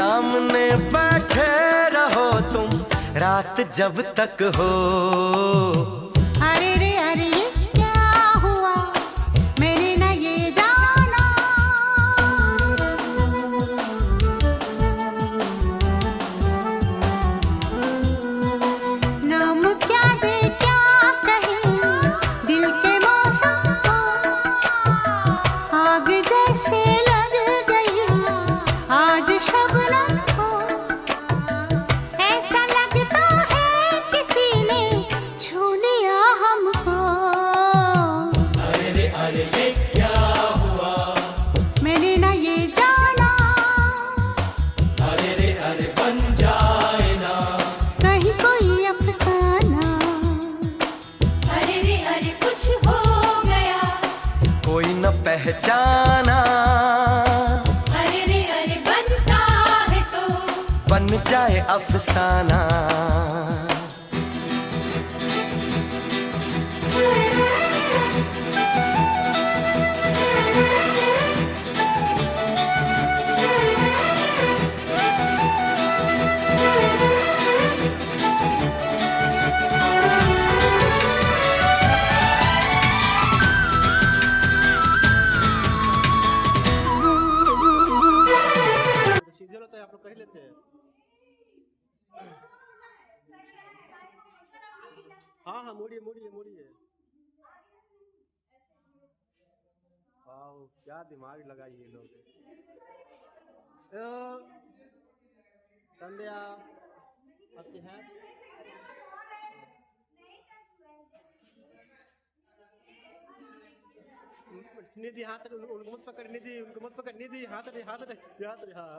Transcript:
सामने बैठे रहो तुम रात जब तक हो। अरे रे अरे ये क्या हुआ, मैंने न ये जाना। नाम क्या दे क्या कहे दिल के मौसम को, आग जैसे लग गई आज शबनम को। ऐसा लगता है किसी ने छू लिया हमको। अरे ये क्या हुआ, मैंने न ये जाना। अरे बन जाए ना कहीं कोई अफसाना। अरे कुछ हो गया। कोई न पहचाना। अरे बनता है तो बन जाए अफसाना। सीधे होता है, आप लोग कर ही लेते हैं। हाँ हाँ, मोड़िए मोड़िए मोड़िए। वाह क्या दिमाग लगाई ये लोग। संध्या आपके हाथ निधि, हाथ उनको मत पकड़, निधि उनको मत पकड़, निधि हाथ रे हाथ रे हाथ रे। हाँ